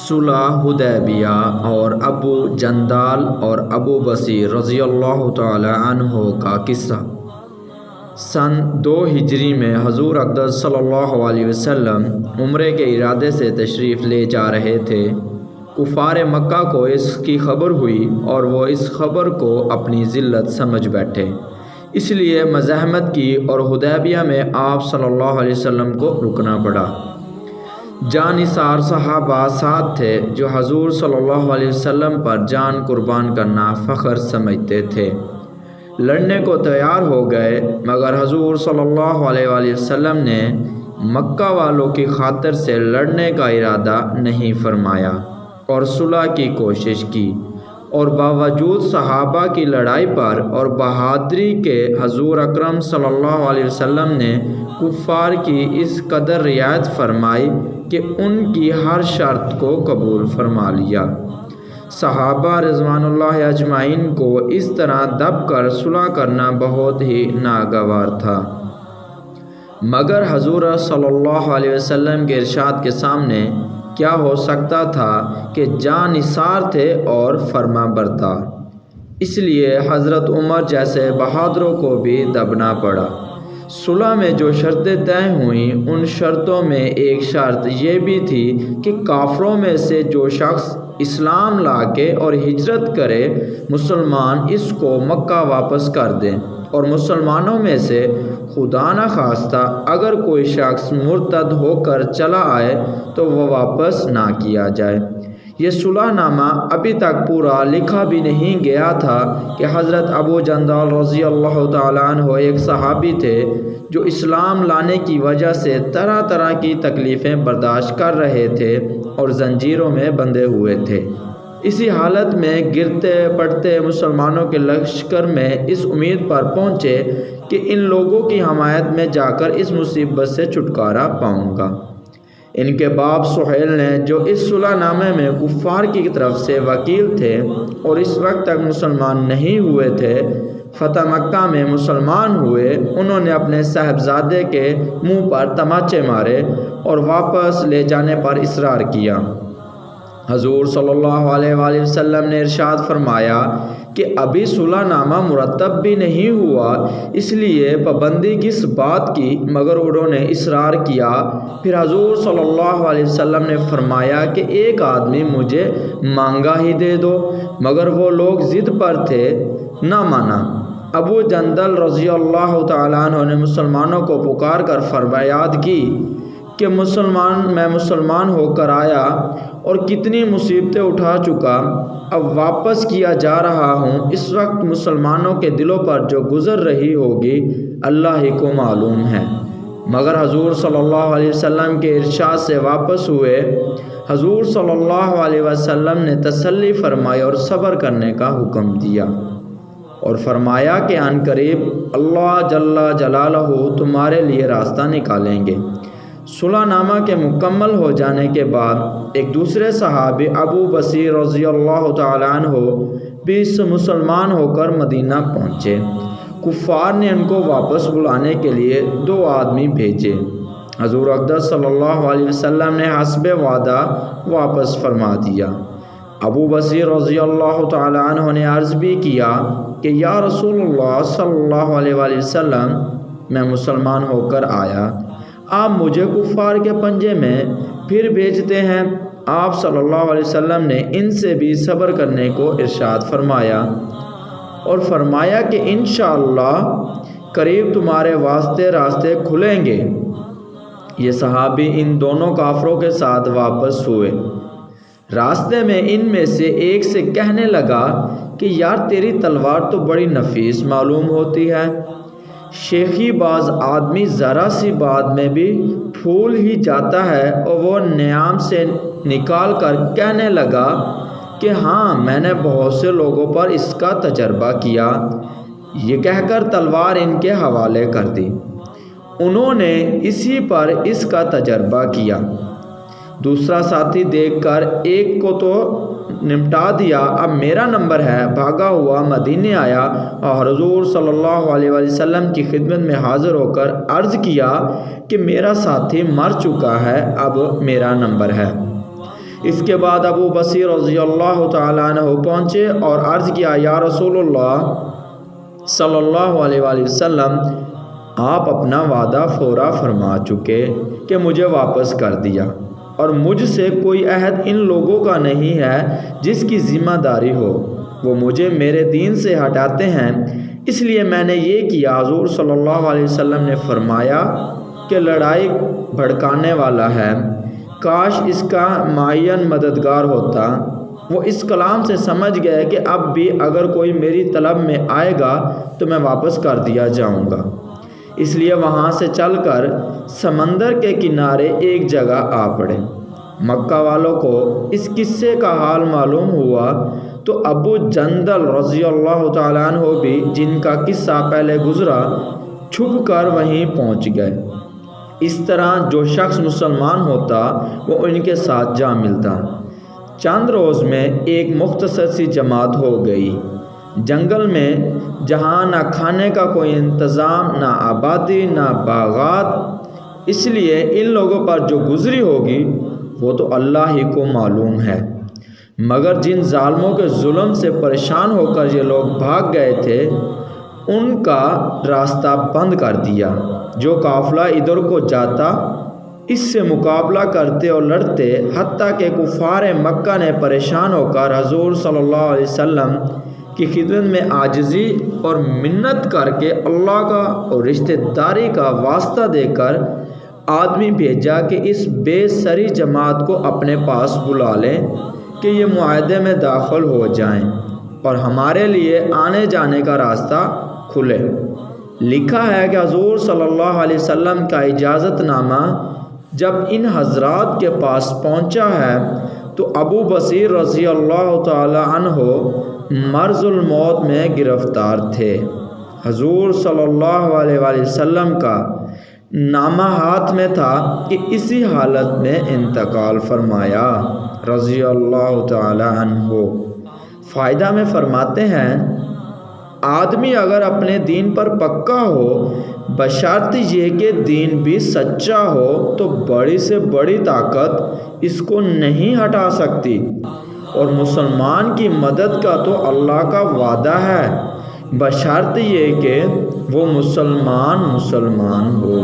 صلح حدیبیہ اور ابو جندال اور ابو بصیر رضی اللہ تعالی عنہ کا قصہ۔ سن 2 ہجری میں حضور اقدس صلی اللہ علیہ وسلم عمرے کے ارادے سے تشریف لے جا رہے تھے۔ کفار مکہ کو اس کی خبر ہوئی اور وہ اس خبر کو اپنی ذلت سمجھ بیٹھے، اس لیے مزاحمت کی اور حدیبیہ میں آپ صلی اللہ علیہ وسلم کو رکنا پڑا۔ جانثار صحابہ ساتھ تھے جو حضور صلی اللہ علیہ وسلم پر جان قربان کرنا فخر سمجھتے تھے۔ لڑنے کو تیار ہو گئے، مگر حضور صلی اللہ علیہ وسلم نے مکہ والوں کی خاطر سے لڑنے کا ارادہ نہیں فرمایا اور صلح کی کوشش کی، اور باوجود صحابہ کی لڑائی پر اور بہادری کے حضور اکرم صلی اللہ علیہ وسلم نے کفار کی اس قدر رعایت فرمائی کہ ان کی ہر شرط کو قبول فرما لیا۔ صحابہ رضوان اللہ اجمعین کو اس طرح دب کر صلح کرنا بہت ہی ناگوار تھا، مگر حضور صلی اللہ علیہ وسلم کے ارشاد کے سامنے کیا ہو سکتا تھا کہ جانثار تھے اور فرما بردار، اس لیے حضرت عمر جیسے بہادروں کو بھی دبنا پڑا۔ صلح میں جو شرطیں طے ہوئیں، ان شرطوں میں ایک شرط یہ بھی تھی کہ کافروں میں سے جو شخص اسلام لا کے اور ہجرت کرے، مسلمان اس کو مکہ واپس کر دیں، اور مسلمانوں میں سے خدا نخواستہ اگر کوئی شخص مرتد ہو کر چلا آئے تو وہ واپس نہ کیا جائے۔ یہ صلح نامہ ابھی تک پورا لکھا بھی نہیں گیا تھا کہ حضرت ابو جندال رضی اللہ تعالیٰ عنہ ایک صحابی تھے جو اسلام لانے کی وجہ سے طرح طرح کی تکلیفیں برداشت کر رہے تھے اور زنجیروں میں بندھے ہوئے تھے۔ اسی حالت میں گرتے پڑتے مسلمانوں کے لشکر میں اس امید پر پہنچے کہ ان لوگوں کی حمایت میں جا کر اس مصیبت سے چھٹکارا پاؤں گا۔ ان کے باپ سہیل نے، جو اس صلح نامے میں کفار کی طرف سے وکیل تھے اور اس وقت تک مسلمان نہیں ہوئے تھے، فتح مکہ میں مسلمان ہوئے۔ انہوں نے اپنے صاحبزادے کے منہ پر تماچے مارے اور واپس لے جانے پر اصرار کیا۔ حضور صلی اللہ علیہ وسلم نے ارشاد فرمایا کہ ابھی صلح نامہ مرتب بھی نہیں ہوا، اس لیے پابندی کس بات کی، مگر انہوں نے اصرار کیا۔ پھر حضور صلی اللہ علیہ وسلم نے فرمایا کہ ایک آدمی مجھے مانگا ہی دے دو، مگر وہ لوگ ضد پر تھے، نہ مانا۔ ابو جندل رضی اللہ تعالیٰ عنہ نے مسلمانوں کو پکار کر فریاد کی کہ میں مسلمان ہو کر آیا اور کتنی مصیبتیں اٹھا چکا، اب واپس کیا جا رہا ہوں۔ اس وقت مسلمانوں کے دلوں پر جو گزر رہی ہوگی اللہ ہی کو معلوم ہے، مگر حضور صلی اللہ علیہ وسلم کے ارشاد سے واپس ہوئے۔ حضور صلی اللہ علیہ وسلم نے تسلی فرمائی اور صبر کرنے کا حکم دیا، اور فرمایا کہ عن قریب اللہ جل جلالہ تمہارے لیے راستہ نکالیں گے۔ صلح نامہ کے مکمل ہو جانے کے بعد ایک دوسرے صحابی ابو بصیر رضی اللہ تعالیٰ عنہ بھی مسلمان ہو کر مدینہ پہنچے۔ کفار نے ان کو واپس بلانے کے لیے 2 آدمی بھیجے۔ حضور اقدس صلی اللہ علیہ وسلم نے حسب وعدہ واپس فرما دیا۔ ابو بصیر رضی اللہ تعالیٰ عنہ نے عرض بھی کیا کہ یا رسول اللہ صلی اللہ علیہ وسلم، میں مسلمان ہو کر آیا، آپ مجھے کفار کے پنجے میں پھر بھیجتے ہیں۔ آپ صلی اللہ علیہ وسلم نے ان سے بھی صبر کرنے کو ارشاد فرمایا اور فرمایا کہ انشاءاللہ قریب تمہارے واسطے راستے کھلیں گے۔ یہ صحابی ان دونوں کافروں کے ساتھ واپس ہوئے۔ راستے میں ان میں سے ایک سے کہنے لگا کہ یار تیری تلوار تو بڑی نفیس معلوم ہوتی ہے۔ شیخی باز آدمی ذرا سی بات میں بھی پھول ہی جاتا ہے، اور وہ نیام سے نکال کر کہنے لگا کہ ہاں میں نے بہت سے لوگوں پر اس کا تجربہ کیا۔ یہ کہہ کر تلوار ان کے حوالے کر دی۔ انہوں نے اسی پر اس کا تجربہ کیا۔ دوسرا ساتھی دیکھ کر ایک کو تو نمٹا دیا، اب میرا نمبر ہے، بھاگا ہوا مدینے آیا اور حضور صلی اللہ علیہ وسلم کی خدمت میں حاضر ہو کر عرض کیا کہ میرا ساتھی مر چکا ہے، اب میرا نمبر ہے۔ اس کے بعد ابو بصیر رضی اللہ تعالیٰ عنہ پہنچے اور عرض کیا یا رسول اللہ صلی اللہ علیہ وآلہ وسلم، آپ اپنا وعدہ پورا فرما چکے کہ مجھے واپس کر دیا، اور مجھ سے کوئی عہد ان لوگوں کا نہیں ہے جس کی ذمہ داری ہو، وہ مجھے میرے دین سے ہٹاتے ہیں، اس لیے میں نے یہ کیا۔ حضور صلی اللہ علیہ وسلم نے فرمایا کہ لڑائی بھڑکانے والا ہے، کاش اس کا معین مددگار ہوتا۔ وہ اس کلام سے سمجھ گئے کہ اب بھی اگر کوئی میری طلب میں آئے گا تو میں واپس کر دیا جاؤں گا، اس لیے وہاں سے چل کر سمندر کے کنارے ایک جگہ آ پڑے۔ مکہ والوں کو اس قصے کا حال معلوم ہوا تو ابو جندل رضی اللہ تعالیٰ عنہ بھی، جن کا قصہ پہلے گزرا، چھپ کر وہیں پہنچ گئے۔ اس طرح جو شخص مسلمان ہوتا وہ ان کے ساتھ جا ملتا۔ چند روز میں ایک مختصر سی جماعت ہو گئی۔ جنگل میں جہاں نہ کھانے کا کوئی انتظام، نہ آبادی، نہ باغات، اس لیے ان لوگوں پر جو گزری ہوگی وہ تو اللہ ہی کو معلوم ہے، مگر جن ظالموں کے ظلم سے پریشان ہو کر یہ لوگ بھاگ گئے تھے ان کا راستہ بند کر دیا۔ جو قافلہ ادھر کو جاتا اس سے مقابلہ کرتے اور لڑتے، حتیٰ کہ کفار مکہ نے پریشان ہو کر حضور صلی اللہ علیہ وسلم کی خدمت میں عاجزی اور منت کر کے اللہ کا اور رشتہ داری کا واسطہ دے کر آدمی بھیجا کہ اس بے سری جماعت کو اپنے پاس بلا لیں کہ یہ معاہدے میں داخل ہو جائیں اور ہمارے لیے آنے جانے کا راستہ کھلے۔ لکھا ہے کہ حضور صلی اللہ علیہ وسلم کا اجازت نامہ جب ان حضرات کے پاس پہنچا ہے تو ابو بصیر رضی اللہ تعالی عنہ مرض الموت میں گرفتار تھے۔ حضور صلی اللہ علیہ وآلہ وسلم کا نامہ ہاتھ میں تھا کہ اسی حالت میں انتقال فرمایا رضی اللہ تعالی عنہ۔ فائدہ میں فرماتے ہیں آدمی اگر اپنے دین پر پکا ہو، بشرط یہ کہ دین بھی سچا ہو، تو بڑی سے بڑی طاقت اس کو نہیں ہٹا سکتی، اور مسلمان کی مدد کا تو اللہ کا وعدہ ہے، بشرط یہ کہ وہ مسلمان ہو۔